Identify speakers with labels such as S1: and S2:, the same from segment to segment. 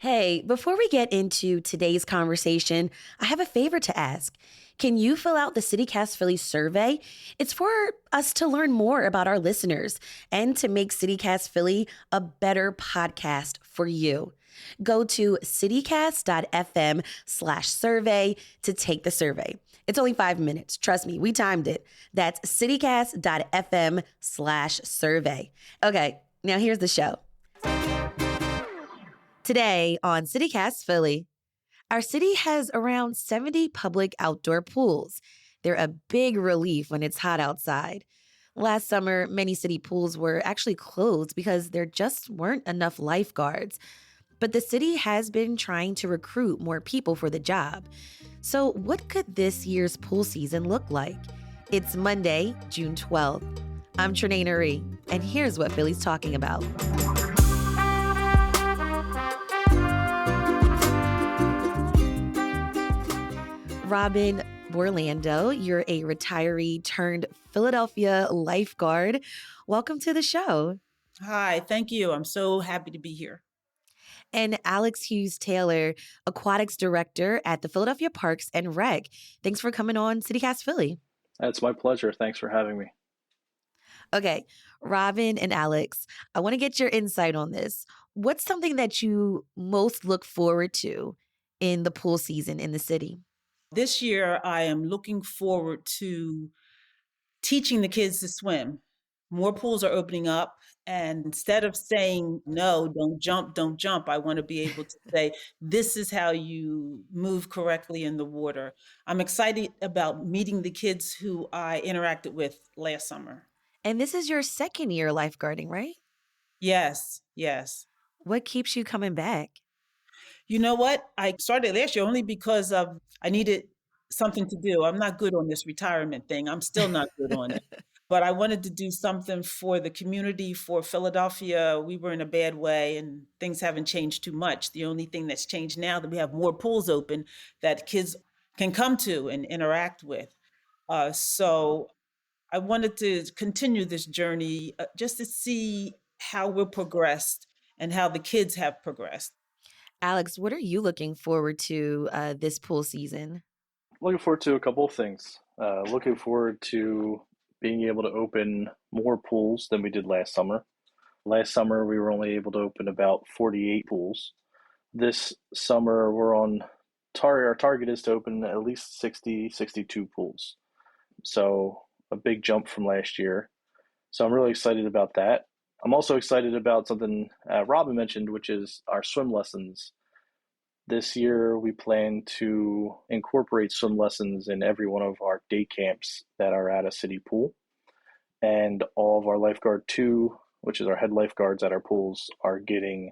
S1: Hey, before we get into today's conversation, I have a favor to ask. Can you fill out the CityCast Philly survey? It's for us to learn more about our listeners and to make CityCast Philly a better podcast for you. Go to citycast.fm/survey to take the survey. It's only 5 minutes. Trust me, we timed it. That's citycast.fm/survey. Okay, now here's the show. Today on CityCast Philly, our city has around 70 public outdoor pools. They're a big relief when it's hot outside. Last summer, many city pools were actually closed because there just weren't enough lifeguards. But the city has been trying to recruit more people for the job. So, what could this year's pool season look like? It's Monday, June 12th. I'm Trenae Nuri, and here's what Philly's talking about. Robin Borlandoe, you're a retiree-turned-Philadelphia lifeguard. Welcome to the show.
S2: Hi, thank you. I'm so happy to be here.
S1: And Alex Hughes-Taylor, Aquatics Director at the Philadelphia Parks and Rec. Thanks for coming on CityCast Philly.
S3: It's my pleasure. Thanks for having me.
S1: Okay, Robin and Alex, I want to get your insight on this. What's something that you most look forward to in the pool season in the city?
S2: This year, I am looking forward to teaching the kids to swim. More pools are opening up, and instead of saying, no, don't jump, I want to be able to say, this is how you move correctly in the water. I'm excited about meeting the kids who I interacted with last summer.
S1: And this is your second year lifeguarding, right?
S2: Yes.
S1: What keeps you coming back?
S2: You know what? I started last year only because I needed something to do. I'm not good on this retirement thing. I'm still not good on it. But I wanted to do something for the community, for Philadelphia. We were in a bad way and things haven't changed too much. The only thing that's changed now that we have more pools open that kids can come to and interact with. So I wanted to continue this journey just to see how we're progressed and how the kids have progressed.
S1: Alex, what are you looking forward to this pool season?
S3: Looking forward to a couple of things. Looking forward to being able to open more pools than we did last summer. Last summer, we were only able to open about 48 pools. This summer, we're on target. Our target is to open at least 60, 62 pools. So a big jump from last year. So I'm really excited about that. I'm also excited about something Robin mentioned, which is our swim lessons. This year, we plan to incorporate swim lessons in every one of our day camps that are at a city pool. And all of our lifeguard 2, which is our head lifeguards at our pools, are getting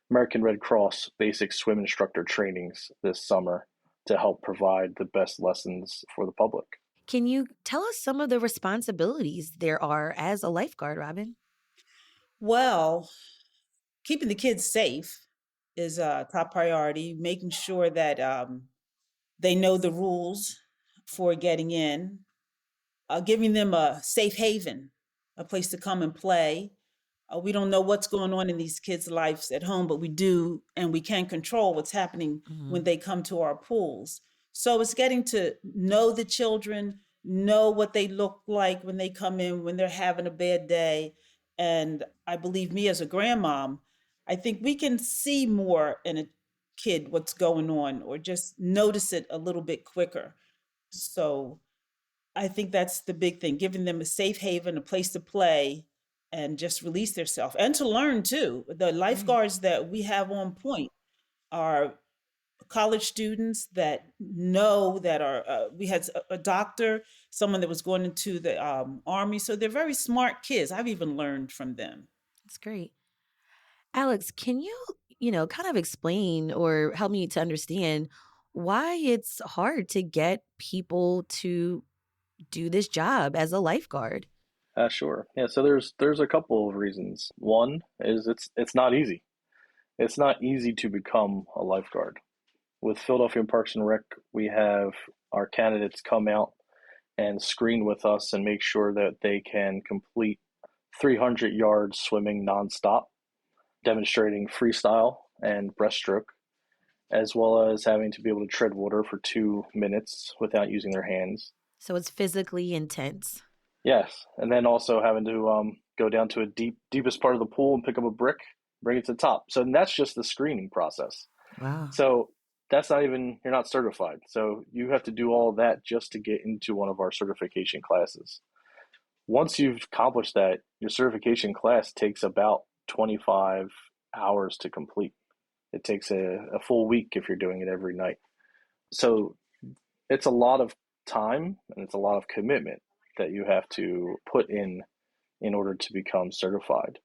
S3: American Red Cross basic swim instructor trainings this summer to help provide the best lessons for the public.
S1: Can you tell us some of the responsibilities there are as a lifeguard, Robin?
S2: Well, keeping the kids safe is a top priority, making sure that they know the rules for getting in, giving them a safe haven, a place to come and play. We don't know what's going on in these kids' lives at home, but we do, and we can control what's happening when they come to our pools. So it's getting to know the children, know what they look like when they come in, when they're having a bad day. And I believe me as a grandmom, I think we can see more in a kid what's going on or just notice it a little bit quicker. So I think that's the big thing, giving them a safe haven, a place to play and just release themselves and to learn too. The lifeguards that we have on point are college students that know that are, we had a doctor, someone that was going into the Army. So they're very smart kids. I've even learned from them.
S1: That's great. Alex, can you, kind of explain or help me to understand why it's hard to get people to do this job as a lifeguard?
S3: Sure. Yeah, so there's a couple of reasons. One is it's not easy. It's not easy to become a lifeguard. With Philadelphia Parks and Rec, we have our candidates come out and screen with us and make sure that they can complete 300 yards swimming nonstop, demonstrating freestyle and breaststroke, as well as having to be able to tread water for 2 minutes without using their hands.
S1: So it's physically intense.
S3: Yes, and then also having to go down to a deepest part of the pool and pick up a brick, bring it to the top. So that's just the screening process.
S1: Wow.
S3: So that's not even, you're not certified. So you have to do all that just to get into one of our certification classes. Once you've accomplished that, your certification class takes about 25 hours to complete. It takes a full week if you're doing it every night. So it's a lot of time and it's a lot of commitment that you have to put in order to become certified.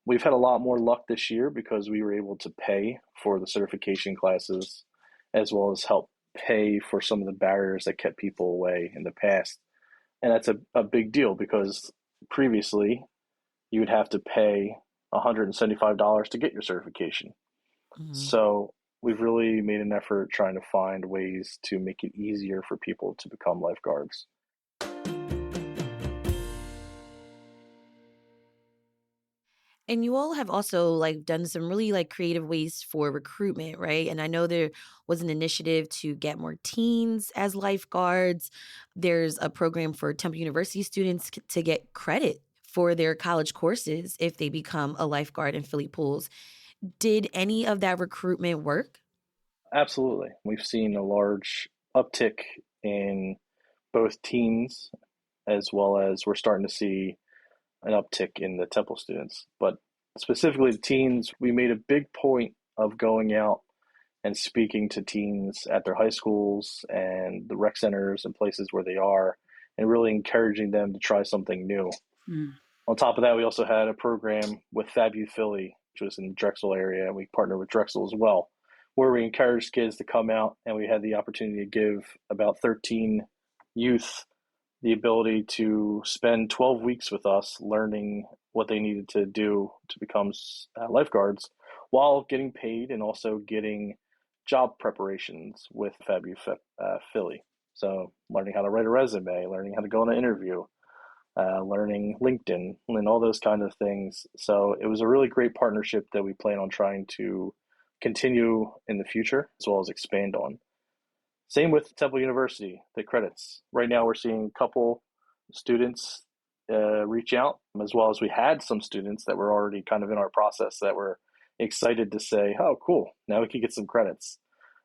S3: We've had a lot more luck this year because we were able to pay for the certification classes as well as help pay for some of the barriers that kept people away in the past. And that's a big deal because previously you would have to pay $175 to get your certification.
S1: Mhm.
S3: So we've really made an effort trying to find ways to make it easier for people to become lifeguards.
S1: And you all have also done some really creative ways for recruitment, right? And I know there was an initiative to get more teens as lifeguards. There's a program for Temple University students to get credit for their college courses if they become a lifeguard in Philly pools. Did any of that recruitment work?
S3: Absolutely. We've seen a large uptick in both teens as well as we're starting to see an uptick in the Temple students. But specifically the teens, we made a big point of going out and speaking to teens at their high schools and the rec centers and places where they are and really encouraging them to try something new.
S2: Mm.
S3: On top of that, we also had a program with FabU Philly, which was in the Drexel area, and we partnered with Drexel as well, where we encouraged kids to come out, and we had the opportunity to give about 13 youth the ability to spend 12 weeks with us learning what they needed to do to become lifeguards while getting paid and also getting job preparations with FabU Philly. So learning how to write a resume, learning how to go on an interview, learning LinkedIn, and all those kind of things. So it was a really great partnership that we plan on trying to continue in the future as well as expand on. Same with Temple University, the credits. Right now we're seeing a couple students reach out, as well as we had some students that were already kind of in our process that were excited to say, oh, cool, now we can get some credits.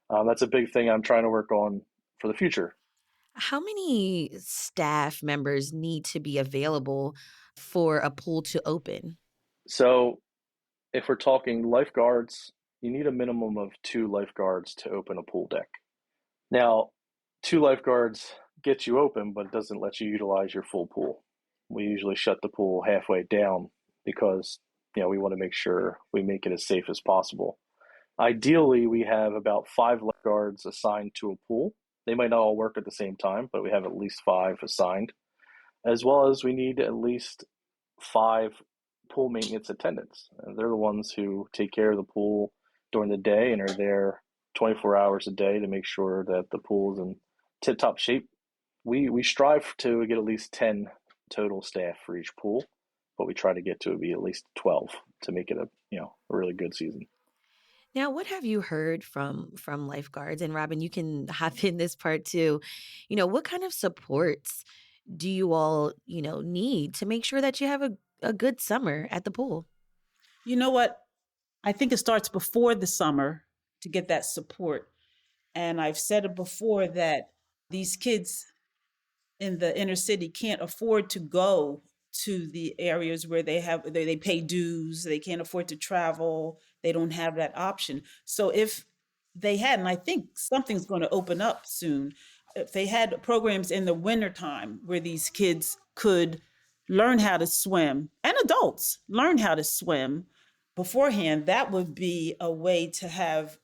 S3: That's a big thing I'm trying to work on for the future.
S1: How many staff members need to be available for a pool to open?
S3: So if we're talking lifeguards, you need a minimum of 2 lifeguards to open a pool deck. Now, 2 lifeguards gets you open, but it doesn't let you utilize your full pool. We usually shut the pool halfway down because we want to make sure we make it as safe as possible. Ideally, we have about 5 lifeguards assigned to a pool. They might not all work at the same time, but we have at least 5 assigned, as well as we need at least 5 pool maintenance attendants. And they're the ones who take care of the pool during the day and are there 24 hours a day to make sure that the pool is in tip-top shape. We strive to get at least 10 total staff for each pool, but we try to get to be at least 12 to make it a really good season.
S1: Now, what have you heard from lifeguards? And Robin, you can hop in this part too. What kind of supports do you all, need to make sure that you have a good summer at the pool?
S2: You know what? I think it starts before the summer to get that support. And I've said it before that these kids in the inner city can't afford to go to the areas where they pay dues, they can't afford to travel, they don't have that option. So if they had, and I think something's going to open up soon, if they had programs in the wintertime where these kids could learn how to swim, and adults learn how to swim beforehand, that would be a way to have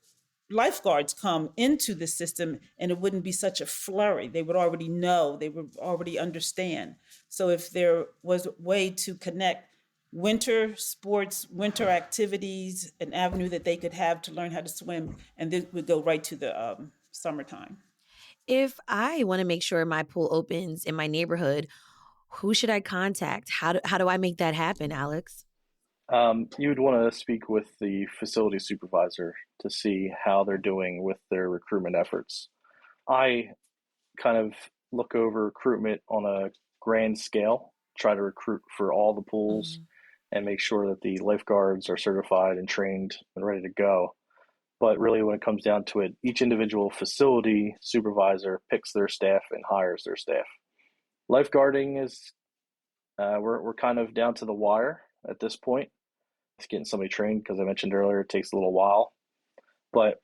S2: lifeguards come into the system and it wouldn't be such a flurry. They would already know, they would already understand. So if there was a way to connect winter sports, winter activities, an avenue that they could have to learn how to swim, and then would go right to the summertime.
S1: If I want to make sure my pool opens in my neighborhood, who should I contact? How do I make that happen, Alex?
S3: You would want to speak with the facility supervisor to see how they're doing with their recruitment efforts. I kind of look over recruitment on a grand scale, try to recruit for all the pools and make sure that the lifeguards are certified and trained and ready to go. But really, when it comes down to it, each individual facility supervisor picks their staff and hires their staff. Lifeguarding is, we're kind of down to the wire at this point. It's getting somebody trained because I mentioned earlier it takes a little while. But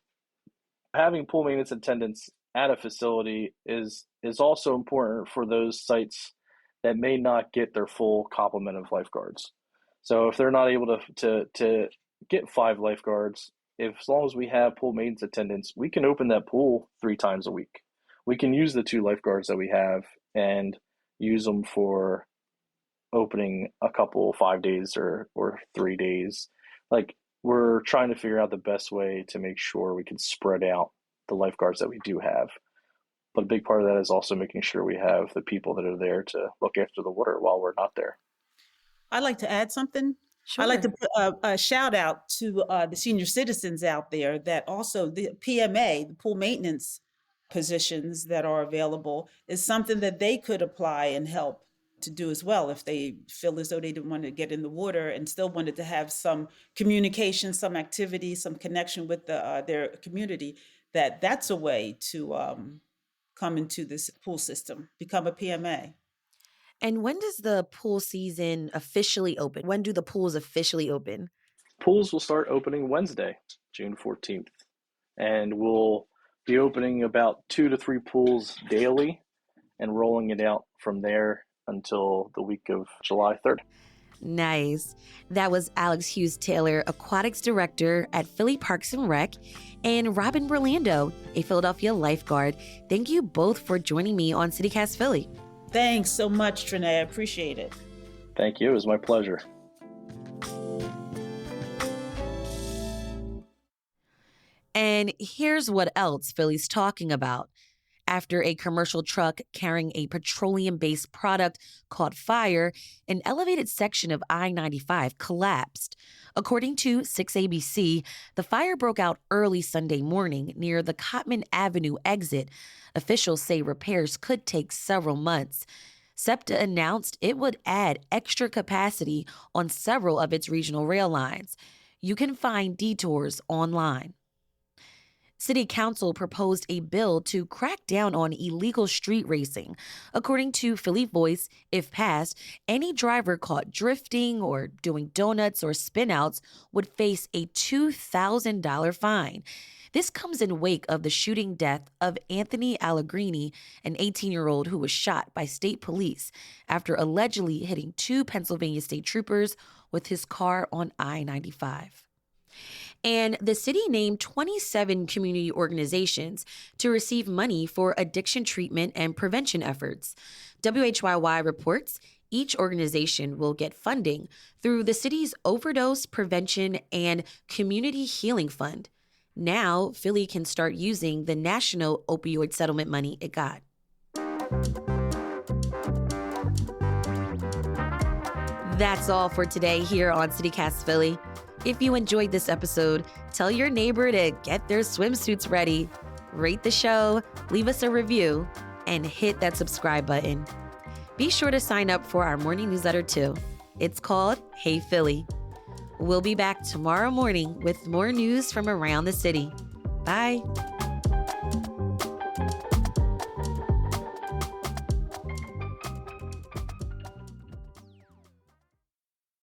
S3: having pool maintenance attendants at a facility is also important for those sites that may not get their full complement of lifeguards. So if they're not able to get 5 lifeguards, as long as we have pool maintenance attendants, we can open that pool 3 times a week. We can use the 2 lifeguards that we have and use them for opening a couple 5 days or 3 days. Like, we're trying to figure out the best way to make sure we can spread out the lifeguards that we do have. But a big part of that is also making sure we have the people that are there to look after the water while we're not there.
S2: I'd like to add something.
S1: Sure.
S2: I'd like to put a shout out to the senior citizens out there that also the PMA, the pool maintenance positions that are available, is something that they could apply and help to do as well if they feel as though they didn't want to get in the water and still wanted to have some communication, some activity, some connection with their community. That's a way to come into this pool system, become a PMA.
S1: And when does the pool season officially open? When do the pools officially open?
S3: Pools will start opening Wednesday, June 14th. And we'll be opening about 2 to 3 pools daily and rolling it out from there until the week of July 3rd.
S1: Nice. That was Alex Hughes-Taylor, Aquatics Director at Philly Parks and Rec, and Robin Borlandoe, a Philadelphia lifeguard. Thank you both for joining me on CityCast Philly.
S2: Thanks so much, Trenae. I appreciate it.
S3: Thank you. It was my pleasure.
S1: And here's what else Philly's talking about. After a commercial truck carrying a petroleum-based product caught fire, an elevated section of I-95 collapsed. According to 6ABC, the fire broke out early Sunday morning near the Cotman Avenue exit. Officials say repairs could take several months. SEPTA announced it would add extra capacity on several of its regional rail lines. You can find detours online. City Council proposed a bill to crack down on illegal street racing. According to Philly Voice, if passed, any driver caught drifting or doing donuts or spinouts would face a $2,000 fine. This comes in wake of the shooting death of Anthony Allegrini, an 18-year-old who was shot by state police after allegedly hitting 2 Pennsylvania state troopers with his car on I-95. And the city named 27 community organizations to receive money for addiction treatment and prevention efforts. WHYY reports each organization will get funding through the city's Overdose Prevention and Community Healing Fund. Now, Philly can start using the national opioid settlement money it got. That's all for today here on CityCast Philly. If you enjoyed this episode, tell your neighbor to get their swimsuits ready, rate the show, leave us a review, and hit that subscribe button. Be sure to sign up for our morning newsletter too. It's called Hey Philly. We'll be back tomorrow morning with more news from around the city. Bye.